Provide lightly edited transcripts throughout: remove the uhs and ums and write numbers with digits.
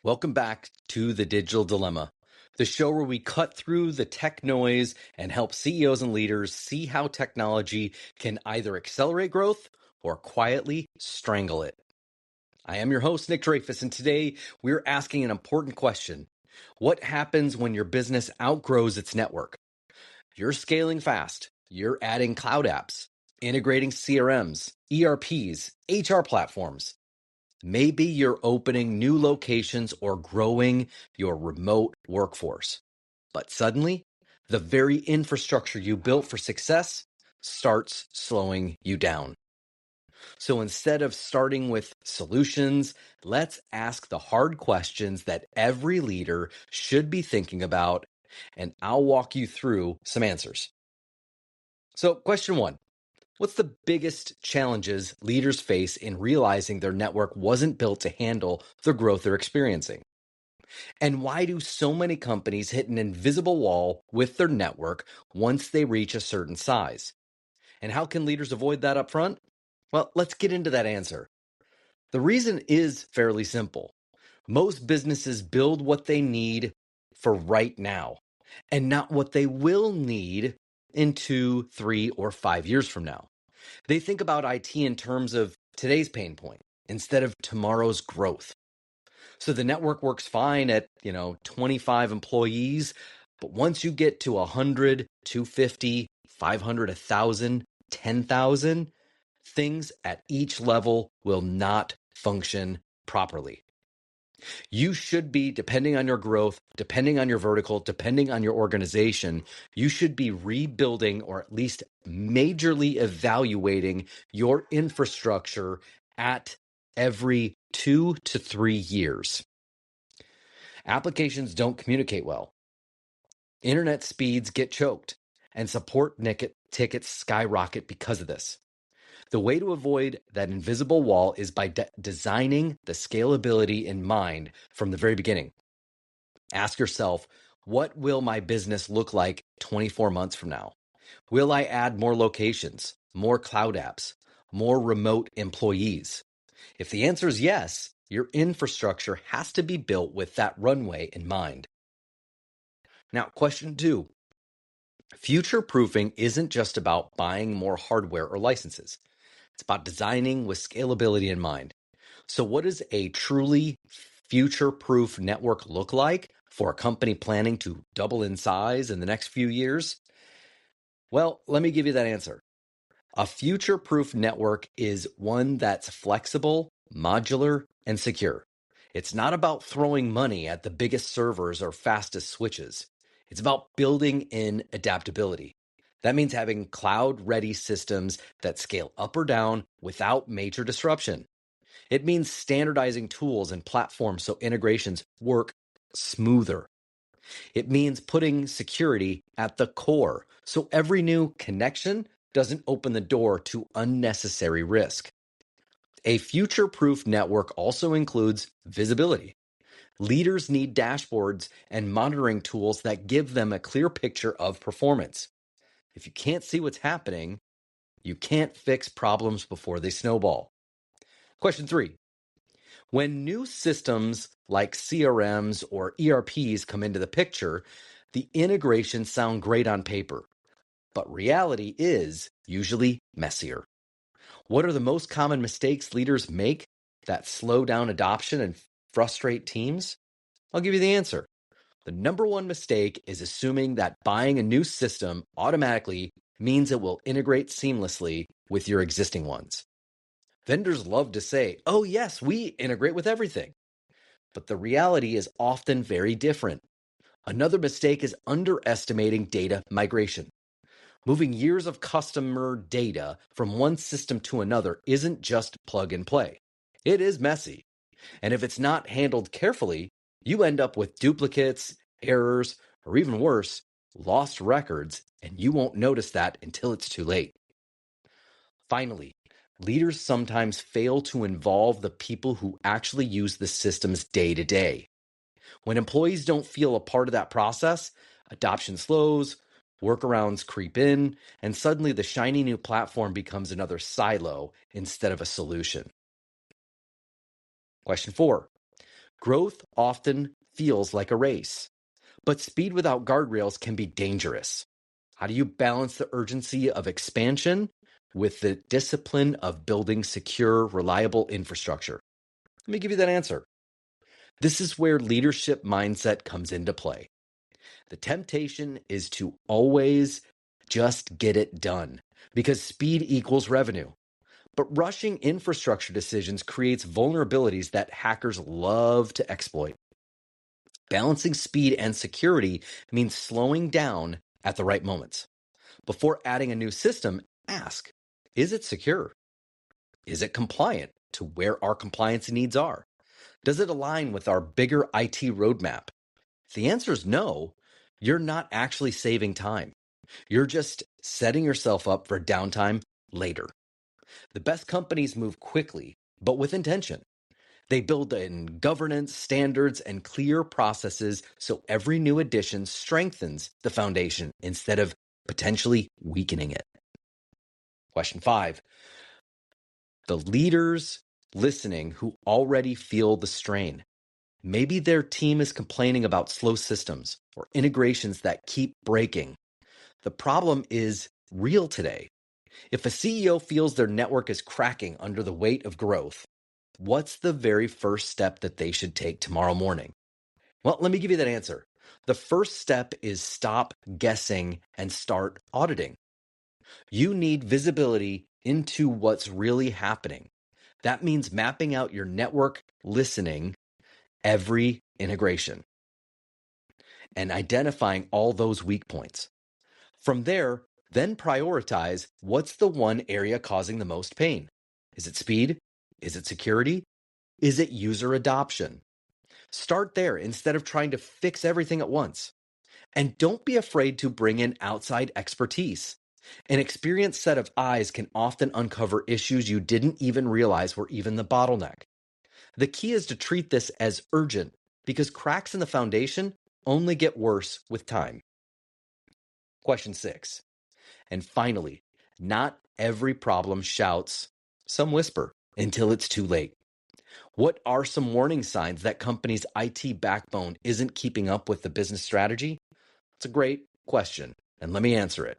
Welcome back to The Digital Dilemma, the show where we cut through the tech noise and help CEOs and leaders see how technology can either accelerate growth or quietly strangle it. I am your host, Nick Dreyfus, and today we're asking an important question. What happens when your business outgrows its network? You're scaling fast. You're adding cloud apps, integrating CRMs, ERPs, HR platforms. Maybe you're opening new locations or growing your remote workforce. But suddenly, the very infrastructure you built for success starts slowing you down. So instead of starting with solutions, let's ask the hard questions that every leader should be thinking about, and I'll walk you through some answers. So, question one. What's the biggest challenges leaders face in realizing their network wasn't built to handle the growth they're experiencing? And why do so many companies hit an invisible wall with their network once they reach a certain size? And how can leaders avoid that up front? Well, let's get into that answer. The reason is fairly simple. Most businesses build what they need for right now and not what they will need in 2, 3, or 5 years from now. They think about IT in terms of today's pain point instead of tomorrow's growth. So the network works fine at, 25 employees, but once you get to 100, 250, 500, 1,000, 10,000, things at each level will not function properly. You should be, depending on your growth, depending on your vertical, depending on your organization, you should be rebuilding or at least majorly evaluating your infrastructure at every 2 to 3 years. Applications don't communicate well. Internet speeds get choked, and support tickets skyrocket because of this. The way to avoid that invisible wall is by designing the scalability in mind from the very beginning. Ask yourself, what will my business look like 24 months from now? Will I add more locations, more cloud apps, more remote employees? If the answer is yes, your infrastructure has to be built with that runway in mind. Now, question two. Future proofing isn't just about buying more hardware or licenses. It's about designing with scalability in mind. So what does a truly future-proof network look like for a company planning to double in size in the next few years? Well, let me give you that answer. A future-proof network is one that's flexible, modular, and secure. It's not about throwing money at the biggest servers or fastest switches. It's about building in adaptability. That means having cloud-ready systems that scale up or down without major disruption. It means standardizing tools and platforms so integrations work smoother. It means putting security at the core so every new connection doesn't open the door to unnecessary risk. A future-proof network also includes visibility. Leaders need dashboards and monitoring tools that give them a clear picture of performance. If you can't see what's happening, you can't fix problems before they snowball. Question three. When new systems like CRMs or ERPs come into the picture, the integrations sound great on paper, but reality is usually messier. What are the most common mistakes leaders make that slow down adoption and frustrate teams? I'll give you the answer. The number one mistake is assuming that buying a new system automatically means it will integrate seamlessly with your existing ones. Vendors love to say, oh yes, we integrate with everything. But the reality is often very different. Another mistake is underestimating data migration. Moving years of customer data from one system to another isn't just plug and play. It is messy. And if it's not handled carefully, you end up with duplicates, errors, or even worse, lost records, and you won't notice that until it's too late. Finally, leaders sometimes fail to involve the people who actually use the systems day to day. When employees don't feel a part of that process, adoption slows, workarounds creep in, and suddenly the shiny new platform becomes another silo instead of a solution. Question four. Growth often feels like a race, but speed without guardrails can be dangerous. How do you balance the urgency of expansion with the discipline of building secure, reliable infrastructure? Let me give you that answer. This is where leadership mindset comes into play. The temptation is to always just get it done because speed equals revenue. But rushing infrastructure decisions creates vulnerabilities that hackers love to exploit. Balancing speed and security means slowing down at the right moments. Before adding a new system, ask, is it secure? Is it compliant to where our compliance needs are? Does it align with our bigger IT roadmap? If the answer is no, you're not actually saving time. You're just setting yourself up for downtime later. The best companies move quickly, but with intention. They build in governance, standards, and clear processes so every new addition strengthens the foundation instead of potentially weakening it. Question 5. The leaders listening who already feel the strain. Maybe their team is complaining about slow systems or integrations that keep breaking. The problem is real today. If a CEO feels their network is cracking under the weight of growth, what's the very first step that they should take tomorrow morning? Well, let me give you that answer. The first step is stop guessing and start auditing. You need visibility into what's really happening. That means mapping out your network listening every integration and identifying all those weak points. From there, then prioritize what's the one area causing the most pain. Is it speed? Is it security? Is it user adoption? Start there instead of trying to fix everything at once. And don't be afraid to bring in outside expertise. An experienced set of eyes can often uncover issues you didn't even realize were even the bottleneck. The key is to treat this as urgent because cracks in the foundation only get worse with time. Question 6. And finally, not every problem shouts, some whisper until it's too late. What are some warning signs that companies' IT backbone isn't keeping up with the business strategy? It's a great question, and let me answer it.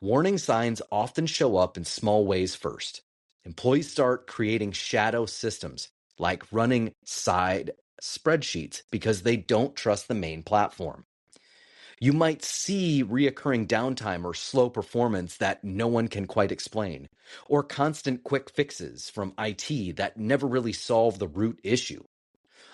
Warning signs often show up in small ways first. Employees start creating shadow systems, like running side spreadsheets because they don't trust the main platform. You might see reoccurring downtime or slow performance that no one can quite explain, or constant quick fixes from IT that never really solve the root issue.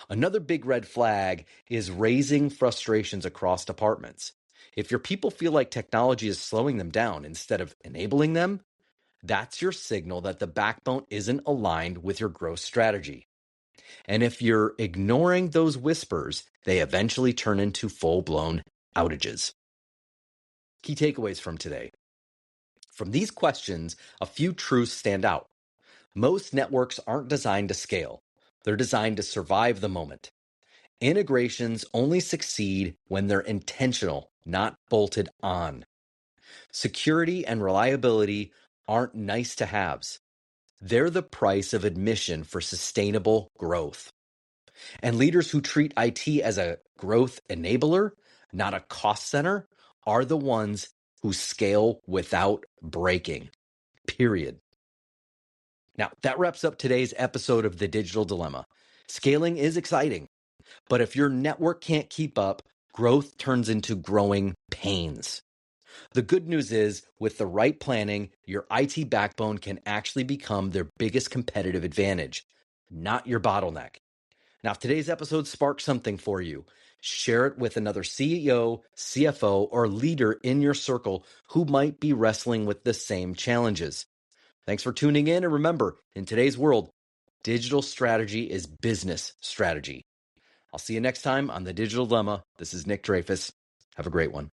Another big red flag is raising frustrations across departments. If your people feel like technology is slowing them down instead of enabling them, that's your signal that the backbone isn't aligned with your growth strategy. And if you're ignoring those whispers, they eventually turn into full-blown outages. Key takeaways from today. From these questions, a few truths stand out. Most networks aren't designed to scale. They're designed to survive the moment. Integrations only succeed when they're intentional, not bolted on. Security and reliability aren't nice to haves. They're the price of admission for sustainable growth. And leaders who treat IT as a growth enabler, not a cost center, are the ones who scale without breaking. Period. Now, that wraps up today's episode of The Digital Dilemma. Scaling is exciting, but if your network can't keep up, growth turns into growing pains. The good news is, with the right planning, your IT backbone can actually become their biggest competitive advantage, not your bottleneck. Now, if today's episode sparked something for you, share it with another CEO, CFO, or leader in your circle who might be wrestling with the same challenges. Thanks for tuning in, and remember, in today's world, digital strategy is business strategy. I'll see you next time on The Digital Dilemma. This is Nick Dreyfus. Have a great one.